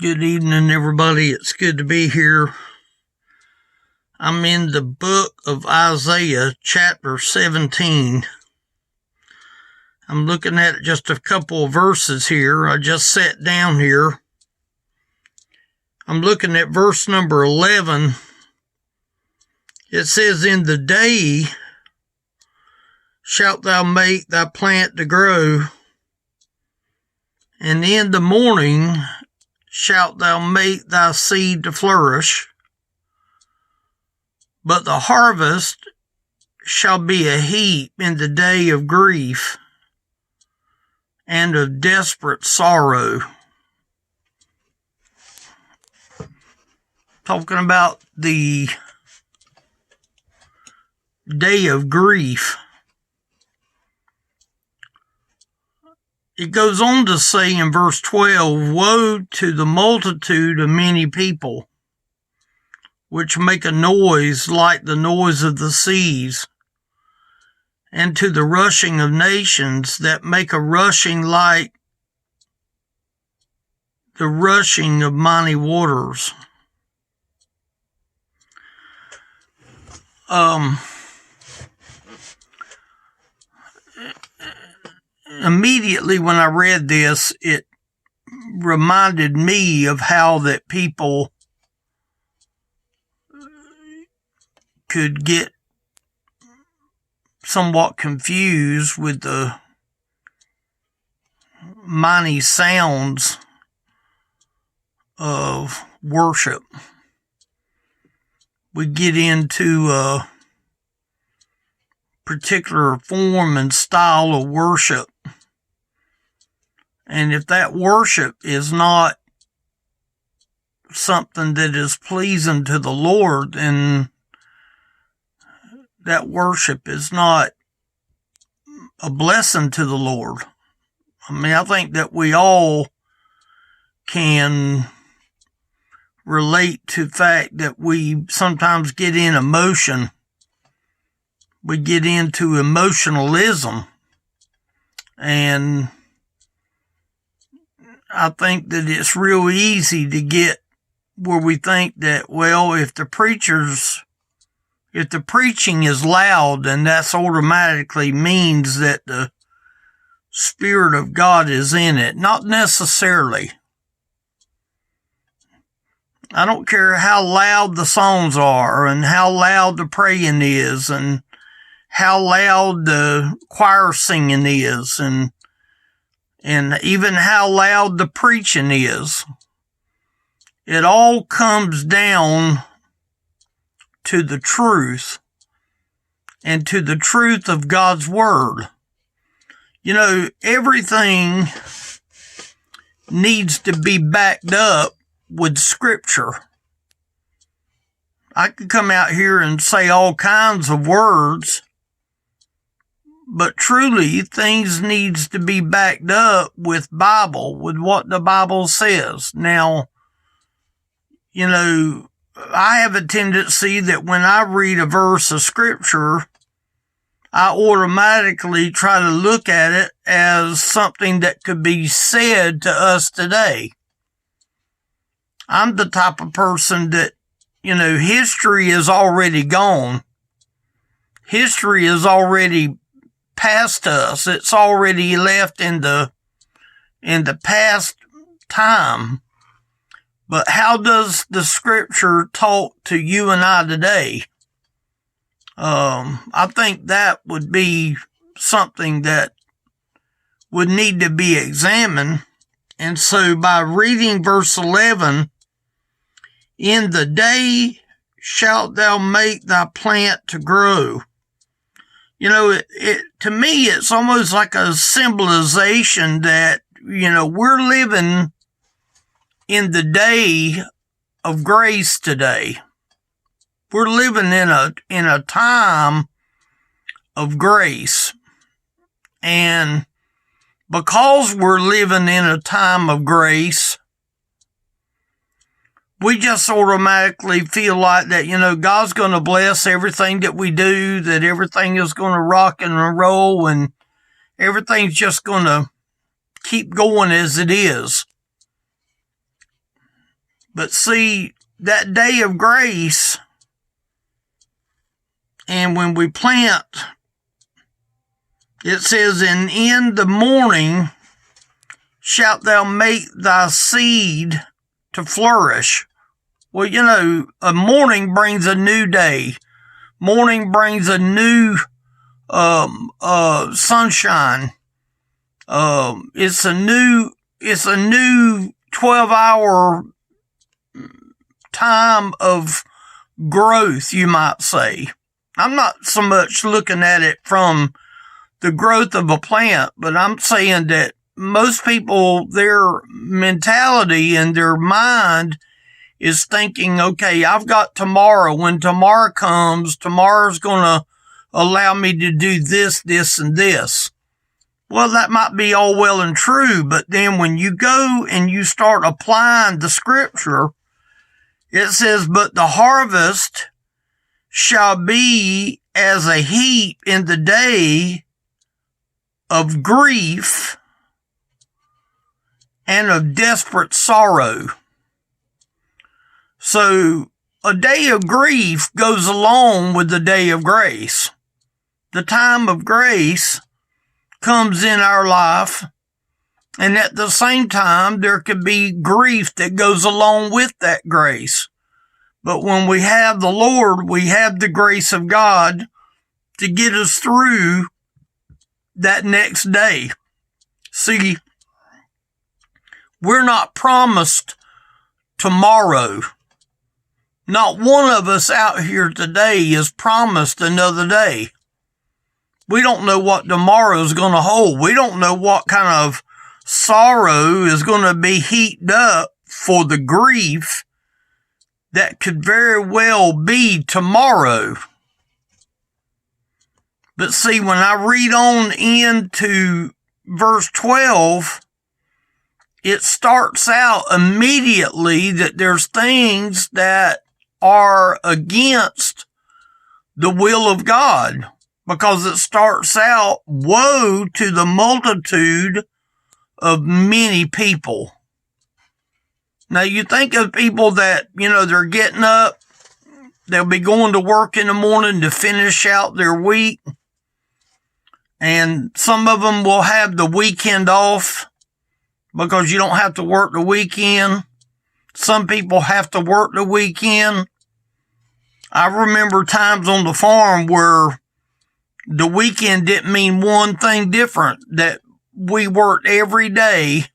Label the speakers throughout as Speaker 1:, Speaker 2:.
Speaker 1: Good evening, everybody. It's good to be here. I'm in the book of Isaiah, chapter 17. I'm looking at just a couple of verses here. I just sat down here. I'm looking at verse number 11. It says, "In the day shalt thou make thy plant to grow, and in the morning shalt thou make thy seed to flourish, but the harvest shall be a heap in the day of grief and of desperate sorrow." Talking about the day of grief. It goes on to say in verse 12, "Woe to the multitude of many people, which make a noise like the noise of the seas, and to the rushing of nations that make a rushing like the rushing of mighty waters." Immediately when I read this, it reminded me of how that people could get somewhat confused with the mighty sounds of worship. We get into a particular form and style of worship, and if that worship is not something that is pleasing to the Lord, then that worship is not a blessing to the Lord. I think that we all can relate to the fact that we sometimes get in emotion. We get into emotionalism, and I think that it's real easy to get where we think that, well, if the preaching is loud, then that's automatically means that the Spirit of God is in it. Not necessarily. I don't care how loud the songs are, and how loud the praying is, and how loud the choir singing is, and even how loud the preaching is. It all comes down to the truth, and to the truth of God's Word. You know, everything needs to be backed up with Scripture. I could come out here and say all kinds of words, but truly, things needs to be backed up with Bible, with what the Bible says. Now, you know, I have a tendency that when I read a verse of Scripture, I automatically try to look at it as something that could be said to us today. I'm the type of person that, you know, history is already gone. History is already past us. It's already left in the past time. But how does the Scripture talk to you and I today? I think that would be something that would need to be examined. And so by reading verse 11, "In the day shalt thou make thy plant to grow." You know, to me, it's almost like a symbolization that, you know, we're living in the day of grace today. We're living in a time of grace. And because we're living in a time of grace, we just automatically feel like that, you know, God's going to bless everything that we do, that everything is going to rock and roll, and everything's just going to keep going as it is. But see, that day of grace, and when we plant, it says, and in the morning shalt thou make thy seed to flourish. Well, you know, a morning brings a new day. Morning brings a new sunshine. It's a new 12-hour time of growth, you might say. I'm not so much looking at it from the growth of a plant, but I'm saying that most people, their mentality and their mind is thinking, okay, I've got tomorrow. When tomorrow comes, tomorrow's going to allow me to do this, this, and this. Well, that might be all well and true, but then when you go and you start applying the scripture, it says, but the harvest shall be as a heap in the day of grief and of desperate sorrow. So a day of grief goes along with the day of grace. The time of grace comes in our life, and at the same time, there could be grief that goes along with that grace. But when we have the Lord, we have the grace of God to get us through that next day. See, we're not promised tomorrow. Not one of us out here today is promised another day. We don't know what tomorrow is going to hold. We don't know what kind of sorrow is going to be heaped up for the grief that could very well be tomorrow. But see, when I read on into verse 12, it starts out immediately that there's things that are against the will of God, because it starts out, woe to the multitude of many people. Now you think of people that, they're getting up, they'll be going to work in the morning to finish out their week, and some of them will have the weekend off because you don't have to work the weekend. Some people have to work the weekend. I remember times on the farm where the weekend didn't mean one thing different, that we worked every day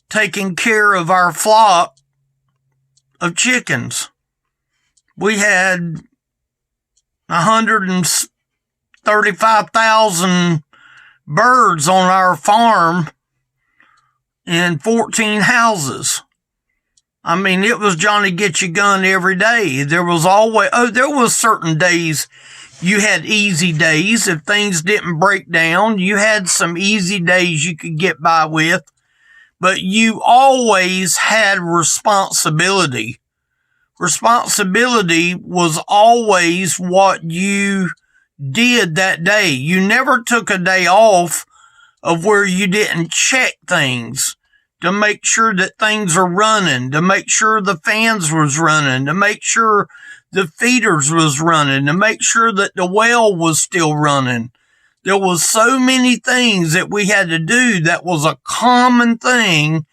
Speaker 1: taking care of our flock of chickens. We had 135,000 birds on our farm in 14 houses. I mean, it was Johnny get your gun every day. There was certain days you had easy days. If things didn't break down, you had some easy days you could get by with, but you always had responsibility. Responsibility was always what you did that day. You never took a day off of where you didn't check things to make sure that things are running, to make sure the fans was running, to make sure the feeders was running, to make sure that the well was still running. There was so many things that we had to do that was a common thing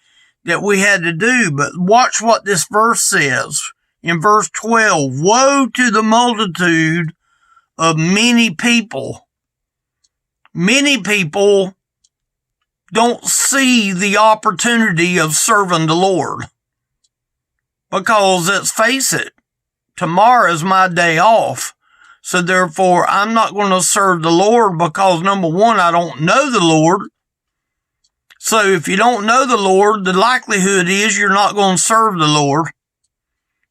Speaker 1: that we had to do. But watch what this verse says in verse 12. Woe to the multitude of many people. Many people don't see the opportunity of serving the Lord. Because let's face it, tomorrow is my day off. So therefore, I'm not going to serve the Lord because, number one, I don't know the Lord. So if you don't know the Lord, the likelihood is you're not going to serve the Lord.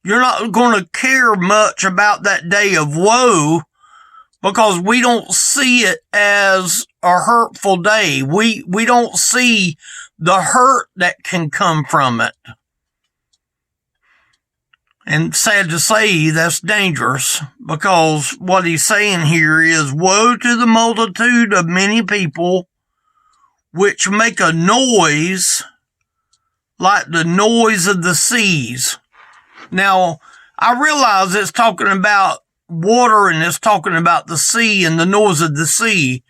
Speaker 1: You're not going to care much about that day of woe because we don't see it as a hurtful day. We don't see the hurt that can come from it. And sad to say, that's dangerous, because what he's saying here is, woe to the multitude of many people which make a noise like the noise of the seas. Now, I realize it's talking about water and it's talking about the sea and the noise of the sea.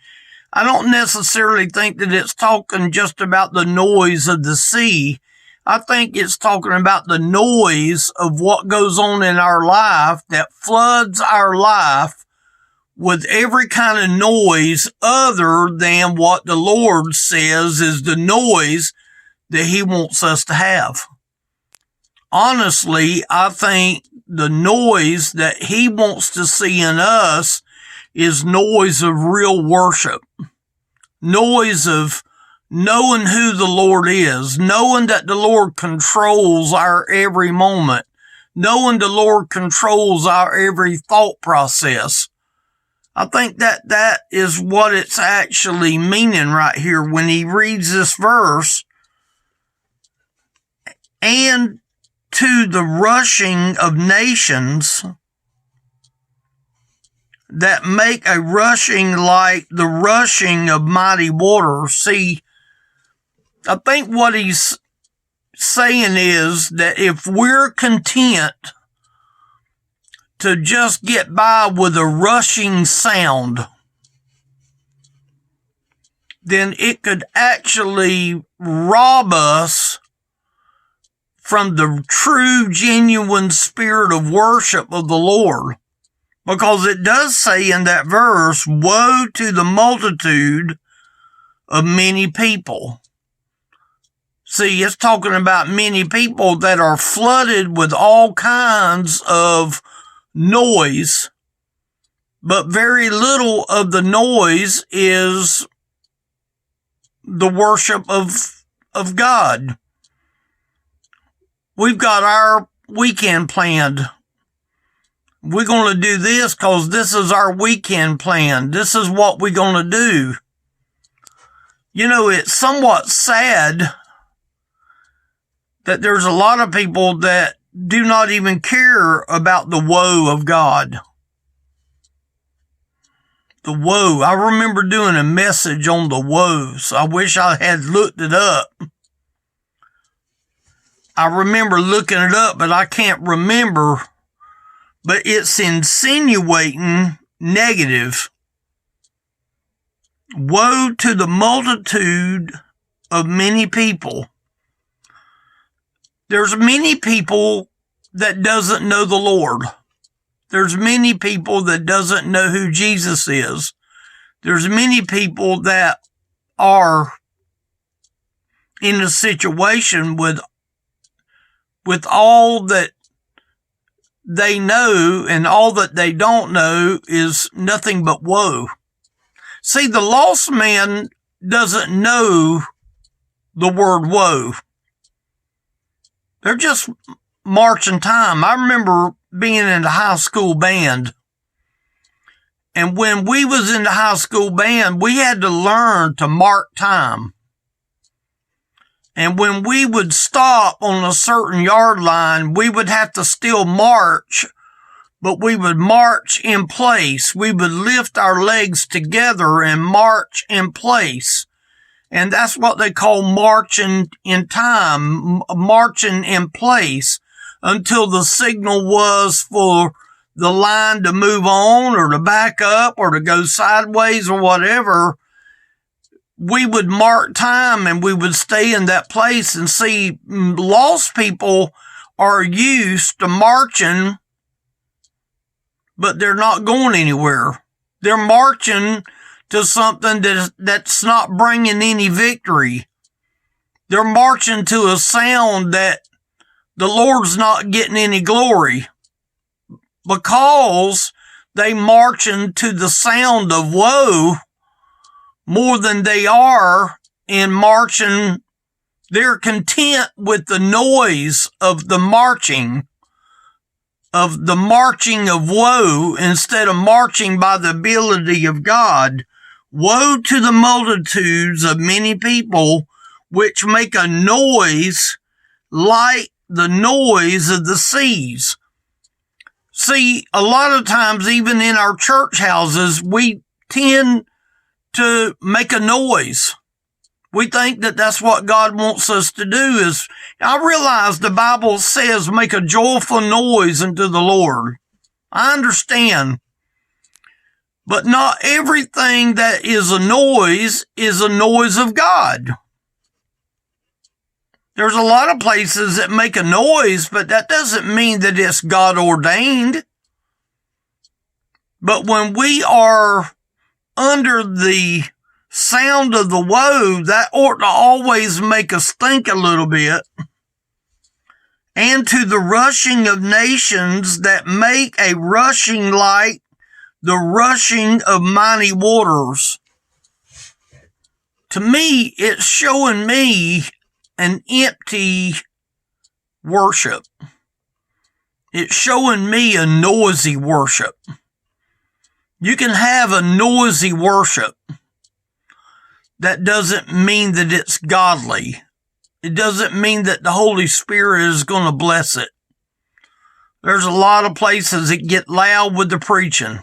Speaker 1: I don't necessarily think that it's talking just about the noise of the sea. I think it's talking about the noise of what goes on in our life that floods our life with every kind of noise other than what the Lord says is the noise that He wants us to have. Honestly, I think the noise that He wants to see in us is noise of real worship. Noise of knowing who the Lord is, knowing that the Lord controls our every moment, knowing the Lord controls our every thought process. I think that is what it's actually meaning right here when he reads this verse. And to the rushing of nations that make a rushing like the rushing of mighty waters. See, I think what he's saying is that if we're content to just get by with a rushing sound, then it could actually rob us from the true, genuine spirit of worship of the Lord. Because it does say in that verse, woe to the multitude of many people. See, it's talking about many people that are flooded with all kinds of noise, but very little of the noise is the worship of God. We've got our weekend planned. We're going to do this because this is our weekend plan. This is what we're going to do. You know, it's somewhat sad that there's a lot of people that do not even care about the woe of God. The woe. I remember doing a message on the woes. I wish I had looked it up. I remember looking it up, but I can't remember. But it's insinuating negative. Woe to the multitude of many people. There's many people that doesn't know the Lord. There's many people that doesn't know who Jesus is. There's many people that are in a situation with all that they know and all that they don't know is nothing but woe. See, the lost man doesn't know the word woe. They're just marching time. I remember being in the high school band. And when we was in the high school band, we had to learn to mark time. And when we would stop on a certain yard line, we would have to still march, but we would march in place. We would lift our legs together and march in place. And that's what they call marching in time, marching in place until the signal was for the line to move on or to back up or to go sideways or whatever. We would mark time and we would stay in that place. And see, lost people are used to marching, but they're not going anywhere. They're marching to something that's not bringing any victory. They're marching to a sound that the Lord's not getting any glory because they marching to the sound of woe more than they are in marching. They're content with the noise of the marching of woe instead of marching by the ability of God. Woe to the multitudes of many people which make a noise like the noise of the seas. See, a lot of times, even in our church houses, we tend to make a noise. We think that that's what God wants us to do. Is I realize the Bible says make a joyful noise unto the Lord. I understand. But not everything that is a noise of God. There's a lot of places that make a noise, but that doesn't mean that it's God ordained. But when we are under the sound of the woe, that ought to always make us think a little bit. And to the rushing of nations that make a rushing like the rushing of mighty waters. To me, it's showing me an empty worship. It's showing me a noisy worship. You can have a noisy worship. That doesn't mean that it's godly. It doesn't mean that the Holy Spirit is going to bless it. There's a lot of places that get loud with the preaching.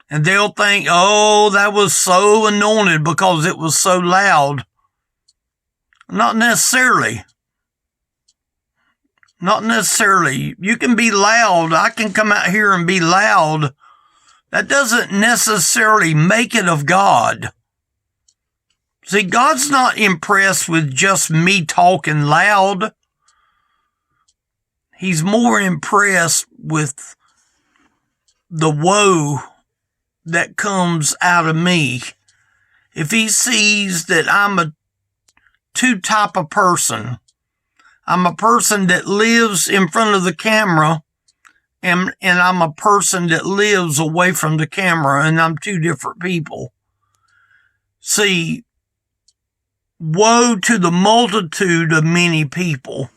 Speaker 1: And they'll think, oh, that was so anointed because it was so loud. Not necessarily. Not necessarily. You can be loud. I can come out here and be loud. That doesn't necessarily make it of God. See, God's not impressed with just me talking loud. He's more impressed with the woe that comes out of me. If he sees that I'm a two type of person, I'm a person that lives in front of the camera, and I'm a person that lives away from the camera, and I'm two different people. See, woe to the multitude of many people.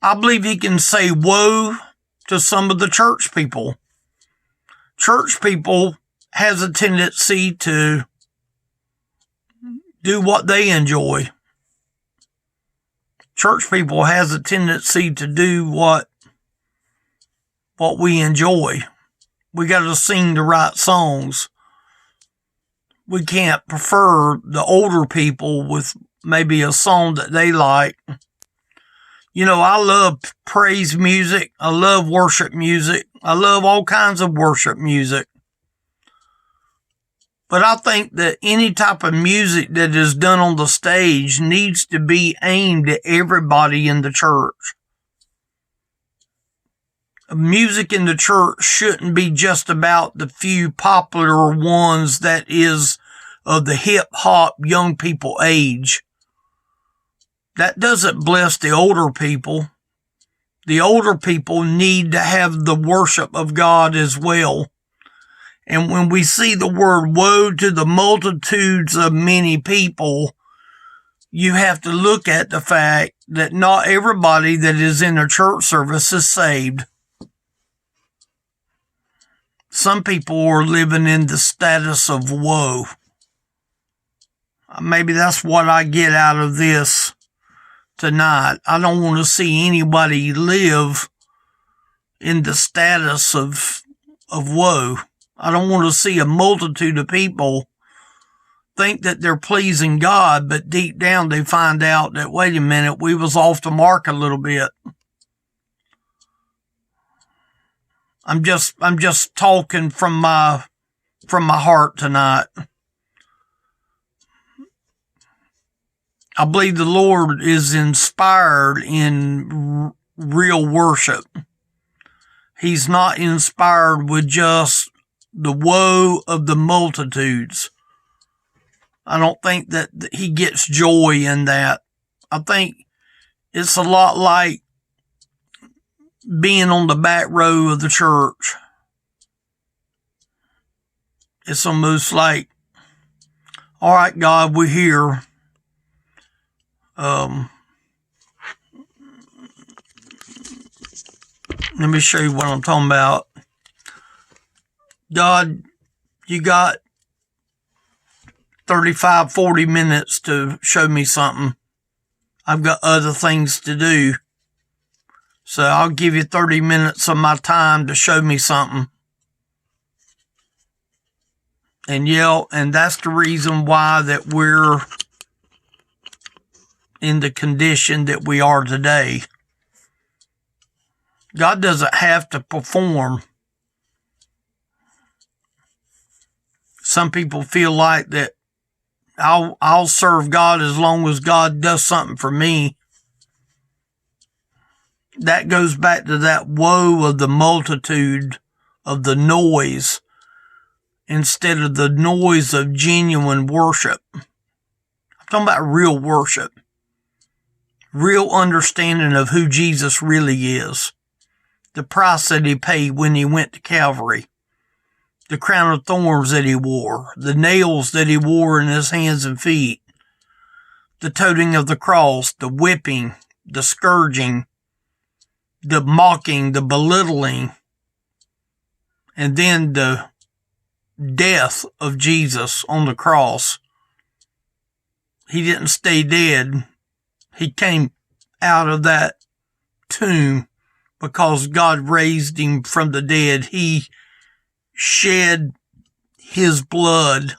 Speaker 1: I believe he can say woe to some of the church people. Church people has a tendency to do what they enjoy. Church people has a tendency to do what we enjoy. We got to sing the right songs. We can't prefer the older people with maybe a song that they like. You know, I love praise music. I love worship music. I love all kinds of worship music. But I think that any type of music that is done on the stage needs to be aimed at everybody in the church. Music in the church shouldn't be just about the few popular ones that is of the hip-hop young people age. That doesn't bless the older people. The older people need to have the worship of God as well. And when we see the word woe to the multitudes of many people, you have to look at the fact that not everybody that is in a church service is saved. Some people are living in the status of woe. Maybe that's what I get out of this tonight. I don't want to see anybody live in the status of woe. I don't want to see a multitude of people think that they're pleasing God, but deep down they find out that, wait a minute, we was off the mark a little bit. I'm just talking from my heart tonight. I believe the Lord is inspired in real worship. He's not inspired with just the woe of the multitudes. I don't think that he gets joy in that. I think it's a lot like being on the back row of the church. It's almost like, all right, God, we're here. Let me show you what I'm talking about. God, you got 35, 40 minutes to show me something. I've got other things to do. So I'll give you 30 minutes of my time to show me something. And that's the reason why that we're in the condition that we are today. God doesn't have to perform. Some people feel like that I'll serve God as long as God does something for me. That goes back to that woe of the multitude, of the noise, instead of the noise of genuine worship. I'm talking about real worship. Real understanding of who Jesus really is. The price that he paid when he went to Calvary. The crown of thorns that he wore. The nails that he wore in his hands and feet. The toting of the cross. The whipping. The scourging. The mocking. The belittling. And then the death of Jesus on the cross. He didn't stay dead. He came out of that tomb because God raised him from the dead. He shed his blood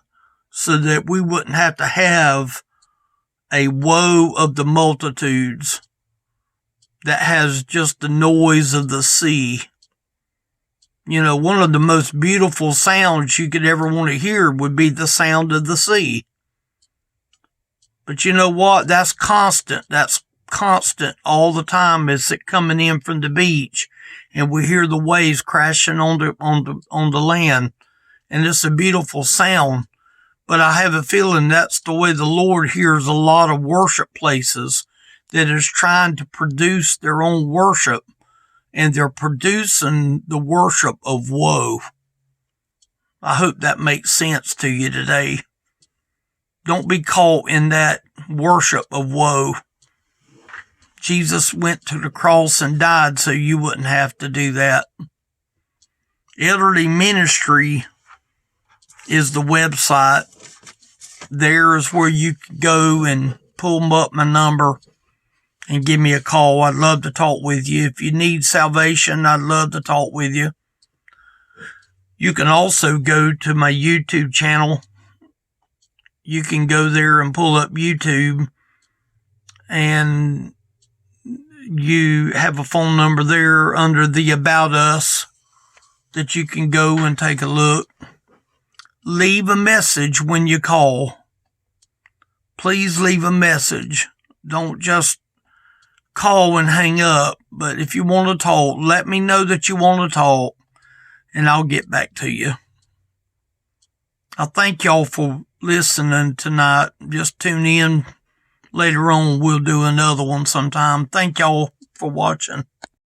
Speaker 1: so that we wouldn't have to have a woe of the multitudes that has just the noise of the sea. You know, one of the most beautiful sounds you could ever want to hear would be the sound of the sea. But you know what? That's constant. That's constant all the time. It's it coming in from the beach, and we hear the waves crashing on the land, and it's a beautiful sound. But I have a feeling that's the way the Lord hears a lot of worship places that is trying to produce their own worship, and they're producing the worship of woe. I hope that makes sense to you today. Don't be caught in that worship of woe. Jesus went to the cross and died so you wouldn't have to do that. Elderly Ministry is the website. There is where you can go and pull up my number and give me a call. I'd love to talk with you. If you need salvation, I'd love to talk with you. You can also go to my YouTube channel. You can go there and pull up YouTube, and you have a phone number there under the About Us that you can go and take a look. Leave a message when you call. Please leave a message. Don't just call and hang up. But if you want to talk, let me know that you want to talk, and I'll get back to you. I thank y'all for listening tonight. Just tune in later on. We'll do another one sometime. Thank y'all for watching.